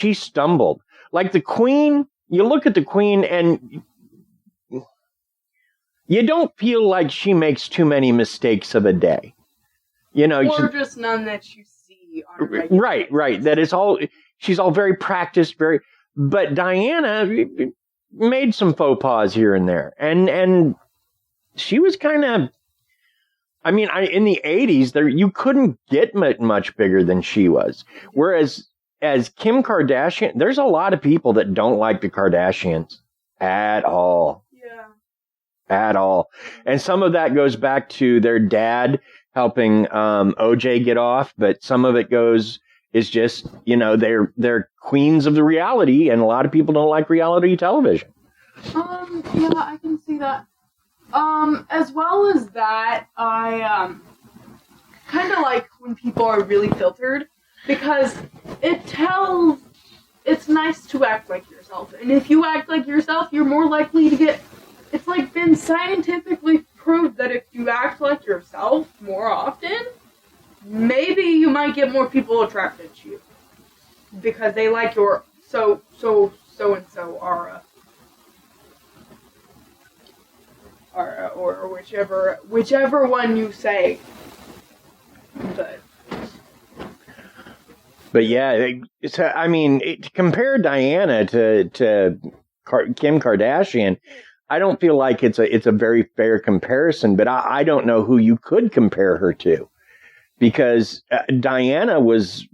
she stumbled. Like the Queen, you look at the Queen and you don't feel like she makes too many mistakes of a day. You know, or just none that you see on a regular basis. Right. That is all. She's all very practiced, but Diana made some faux pas here and there, and she was kind of. I mean, in the 80s, you couldn't get much bigger than she was. Whereas, as Kim Kardashian, there's a lot of people that don't like the Kardashians at all. Yeah. At all. And some of that goes back to their dad helping OJ get off, but some of it is just, you know, they're queens of the reality, and a lot of people don't like reality television. Yeah, I can see that. As well as that, I kind of like when people are really filtered, because it's nice to act like yourself, and if you act like yourself, you're more likely to get. It's like been scientifically proved that if you act like yourself more often, maybe you might get more people attracted to you. Because they like your so-and-so aura. Or whichever one you say. But yeah, I mean, compare Diana to Kim Kardashian. I don't feel like it's a very fair comparison, but I don't know who you could compare her to, because Diana was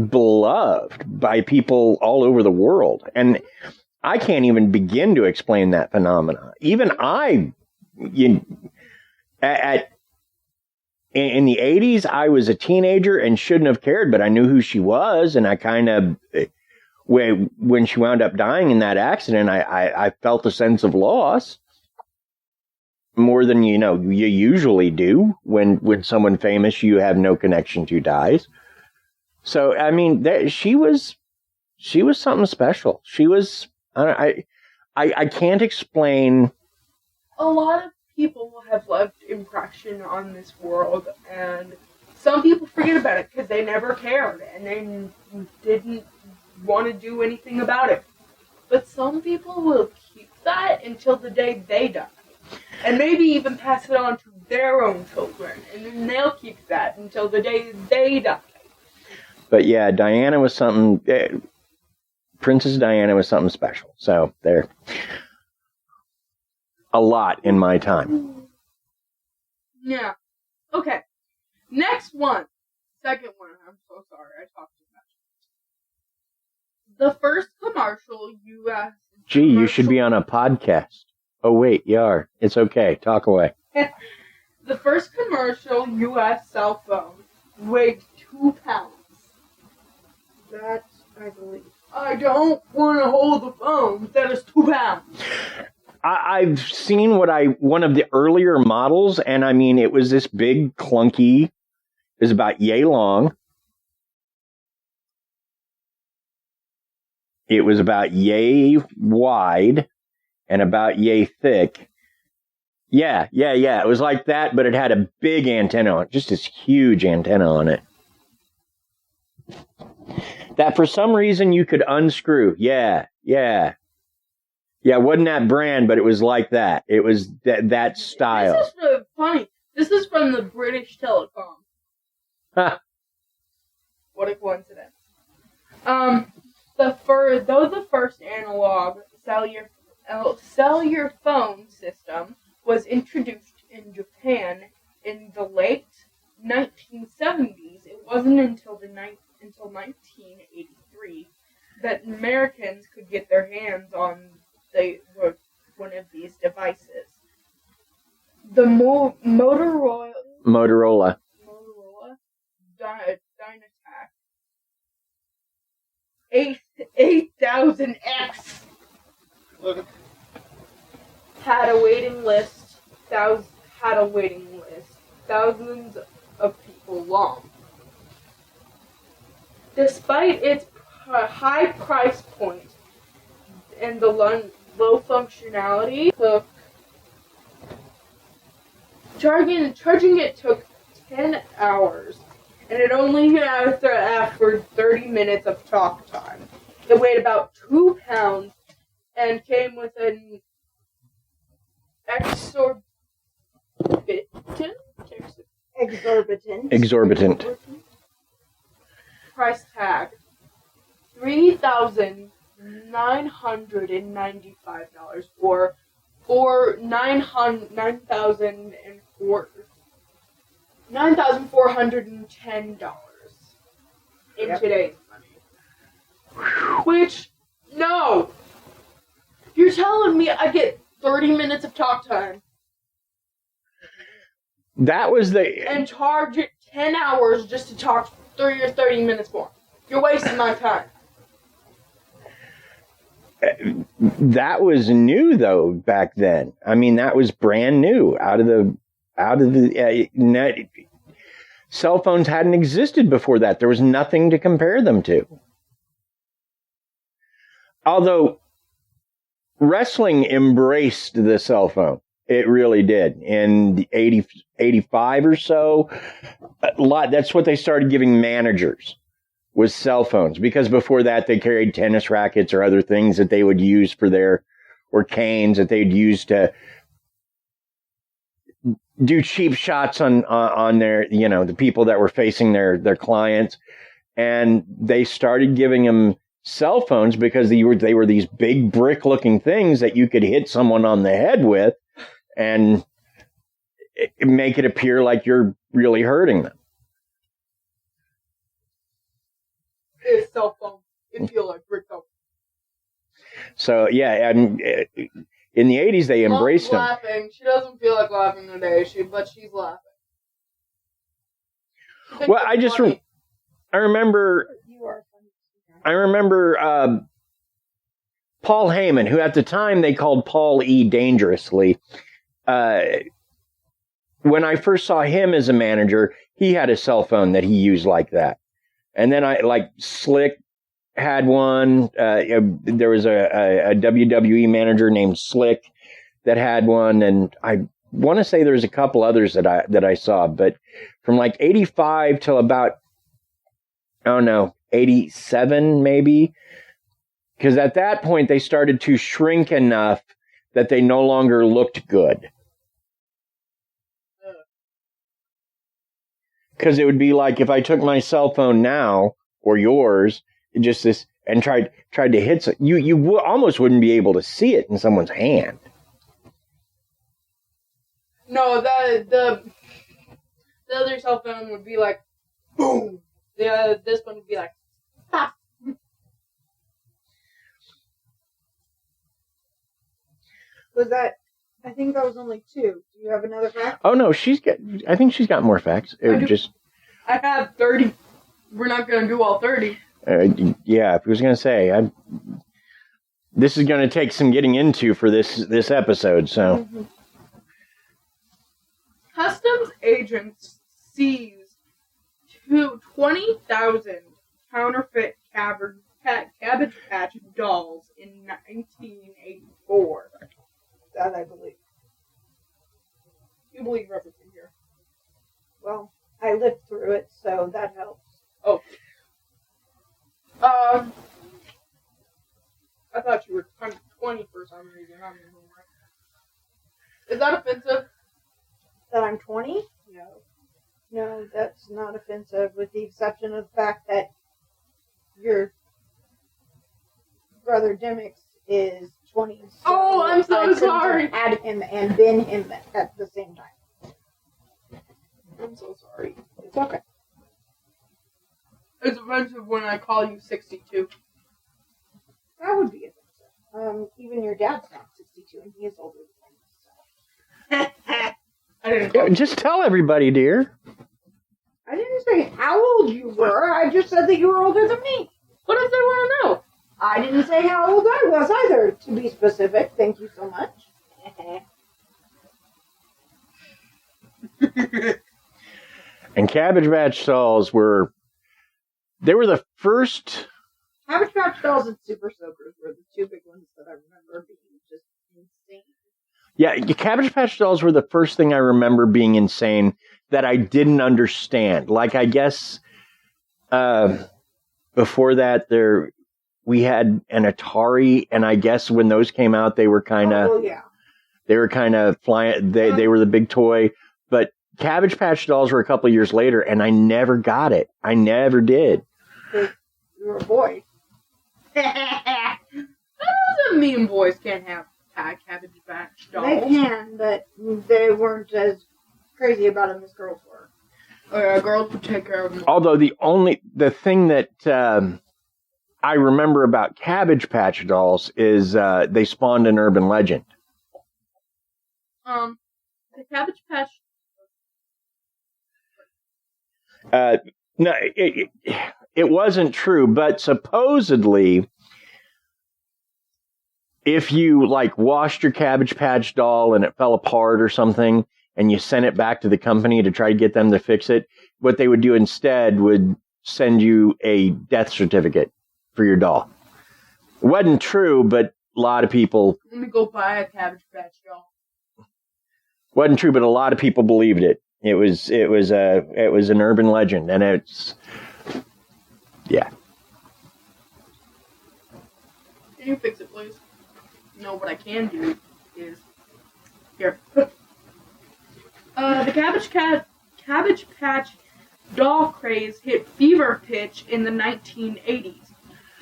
beloved by people all over the world, and I can't even begin to explain that phenomena. Even in the 80s, I was a teenager and shouldn't have cared, but I knew who she was, and I kind of. When she wound up dying in that accident, I felt a sense of loss more than you usually do when someone famous you have no connection to dies. So I mean, she was something special. She was I can't explain. A lot of people have left impression on this world, and some people forget about it because they never cared and they didn't want to do anything about it. But some people will keep that until the day they die. And maybe even pass it on to their own children. And then they'll keep that until the day they die. But yeah, Diana was something... Princess Diana was something special. So, there. A lot in my time. Yeah. Okay. Next one. Second one. I'm so sorry. I talked too much. The first commercial U.S. Gee, you should be on a podcast. Oh, wait, you are. It's okay. Talk away. The first commercial U.S. cell phone weighed 2 pounds. That's, I believe. I don't want to hold the phone. That is 2 pounds. I've seen one of the earlier models, and I mean, it was this big, clunky, it was about yay long. It was about yay wide and about yay thick. Yeah. It was like that, but it had a big antenna on it, just this huge antenna on it. That for some reason you could unscrew. Yeah. Yeah, it wasn't that brand, but it was like that. It was that style. This is really funny. This is from the British Telecom. Huh. What a coincidence. Though the first analog cellular phone system was introduced in Japan in the late 1970s, it wasn't until 1983 that Americans could get their hands on one of these devices. The Motorola Dynatac 8000X had a waiting list, thousands of people long. Despite its high price point and the low functionality, charging it took 10 hours, and it only after 30 minutes of talk time. It weighed about 2 pounds and came with an exorbitant price tag. $3,995 or $9,410 in today's money. Which, no! You're telling me I get 30 minutes of talk time. That was and charge it 10 hours just to talk 30 minutes more. You're wasting my time. That was new though back then. I mean, that was brand new out of the net. Cell phones hadn't existed before that. There was nothing to compare them to. Although wrestling embraced the cell phone. It really did. In the 85 or so, that's what they started giving managers, was cell phones. Because before that, they carried tennis rackets or other things that they would use or canes that they'd use to do cheap shots on their, the people that were facing their clients. And they started giving them cell phones because they were these big brick looking things that you could hit someone on the head with and make it appear like you're really hurting them. It's cell phone. It feels like brick though. So yeah, and in the 80s they embraced them. Laughing. She doesn't feel like laughing today, but she's laughing. Well, I remember Paul Heyman, who at the time they called Paul E. Dangerously. When I first saw him as a manager, he had a cell phone that he used like that. And then Slick had one. There was a WWE manager named Slick that had one. And I want to say there's a couple others that I saw, but from like 85 till about, 87 maybe. Because at that point they started to shrink enough that they no longer looked good. Because it would be like if I took my cell phone now, or yours, and tried to hit you almost wouldn't be able to see it in someone's hand. No, the other cell phone would be like, boom. This one would be like, pop. Was that? I think that was only 2. Do you have another fact? Oh no, I think she's got more facts. I have 30. We're not gonna do all 30. Yeah, I was gonna say, this is gonna take some getting into for this episode. So, Customs agents seized 20,000 counterfeit Cabbage Patch dolls in 1984. That I believe. You believe everything here. Well, I lived through it, so that helps. Oh. I thought you were 20 for some reason. I don't know why. Is that offensive? That I'm 20? No. No, that's not offensive, with the exception of the fact that your brother Dimmix is 20. So I'm so sorry. Had him and been him at the same time. I'm so sorry. It's okay. It's offensive when I call you 62. That would be offensive. Even your dad's not 62, and he is older than me. So. I didn't. Just tell everybody, dear. I didn't say how old you were. I just said that you were older than me. What if they want to know? I didn't say how old I was either, to be specific. Thank you so much. And Cabbage Patch dolls were the first. Cabbage Patch dolls and Super Soakers were the 2 big ones that I remember being just insane. Yeah, Cabbage Patch dolls were the first thing I remember being insane that I didn't understand. Like, I guess before that, there we had an Atari, and I guess when those came out, they were kind of, they were kind of flying. They were the big toy, but Cabbage Patch Dolls were a couple of years later, and I never got it. I never did. You were a boy. That doesn't mean boys can't have Cabbage Patch Dolls. They can, but they weren't as crazy about them as girls were. Girls would take care of them. Although the thing that I remember about Cabbage Patch Dolls is they spawned an urban legend. The Cabbage Patch. No, it wasn't true, but supposedly, if you like washed your Cabbage Patch doll and it fell apart or something, and you sent it back to the company to try to get them to fix it, what they would do instead would send you a death certificate for your doll. It wasn't true, but a lot of people. Let me go buy a Cabbage Patch doll. Wasn't true, but a lot of people believed it. It was an urban legend, and it's, yeah. Can you fix it, please? No, what I can do is here. The Cabbage Patch doll craze hit fever pitch in the 1980s,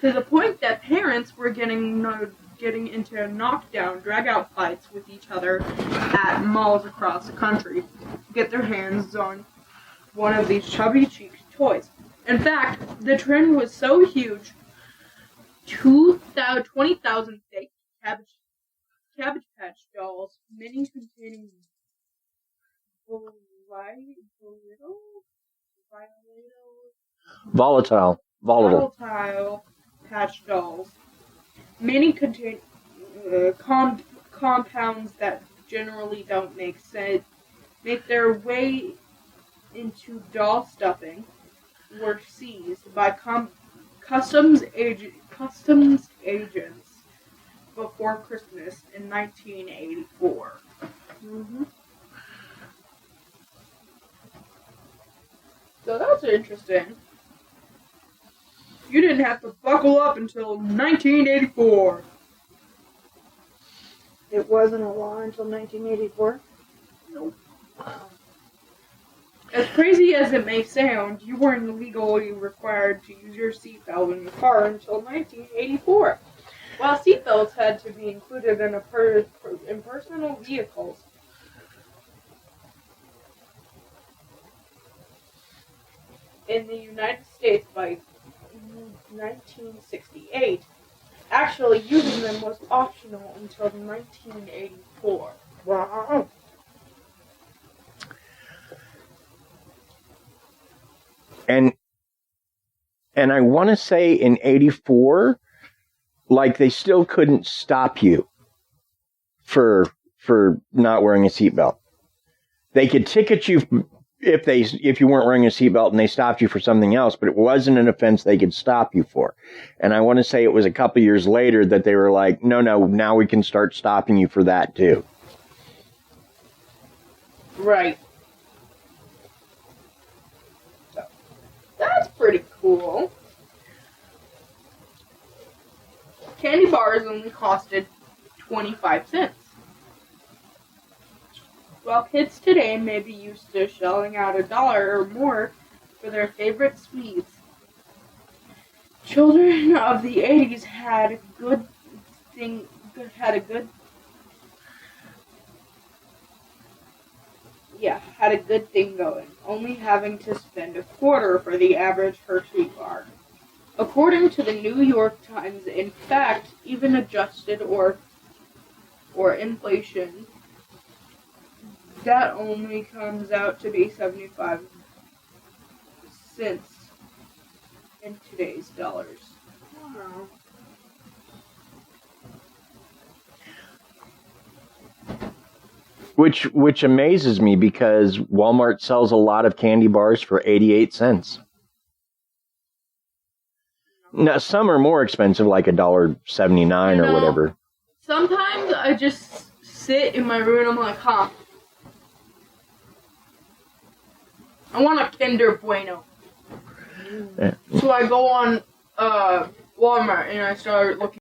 to the point that parents were getting into knockdown, drag-out fights with each other at malls across the country to get their hands on one of these chubby-cheeked toys. In fact, the trend was so huge, 20,000 fake Cabbage Patch dolls, many containing volatile patch dolls. Many contain compounds that generally don't make their way into doll stuffing were seized by customs agents before Christmas in 1984. Mm-hmm. So that's interesting. You didn't have to buckle up until 1984. It wasn't a law until 1984? Nope. As crazy as it may sound, you weren't legally required to use your seatbelt in the car until 1984. While seatbelts had to be included in personal vehicles. In the United States by 1968, actually using them was optional until 1984. Wow. And I want to say in 84, like they still couldn't stop you for not wearing a seatbelt. They could ticket you if you weren't wearing a seatbelt and they stopped you for something else, but it wasn't an offense they could stop you for. And I want to say it was a couple years later that they were like, no, now we can start stopping you for that too. Right. So, that's pretty cool. Candy bars only costed 25 cents. While kids today may be used to shelling out $1 or more for their favorite sweets, children of the 80s had a good thing going, only having to spend $0.25 for the average Hershey bar. According to the New York Times, in fact, even adjusted or inflation, that only comes out to be 75 cents in today's dollars. Wow. Which amazes me because Walmart sells a lot of candy bars for 88 cents. Now, some are more expensive, like $1.79 or whatever. Sometimes I just sit in my room and I'm like, I want a Kinder Bueno. Yeah. So I go on Walmart, and I started looking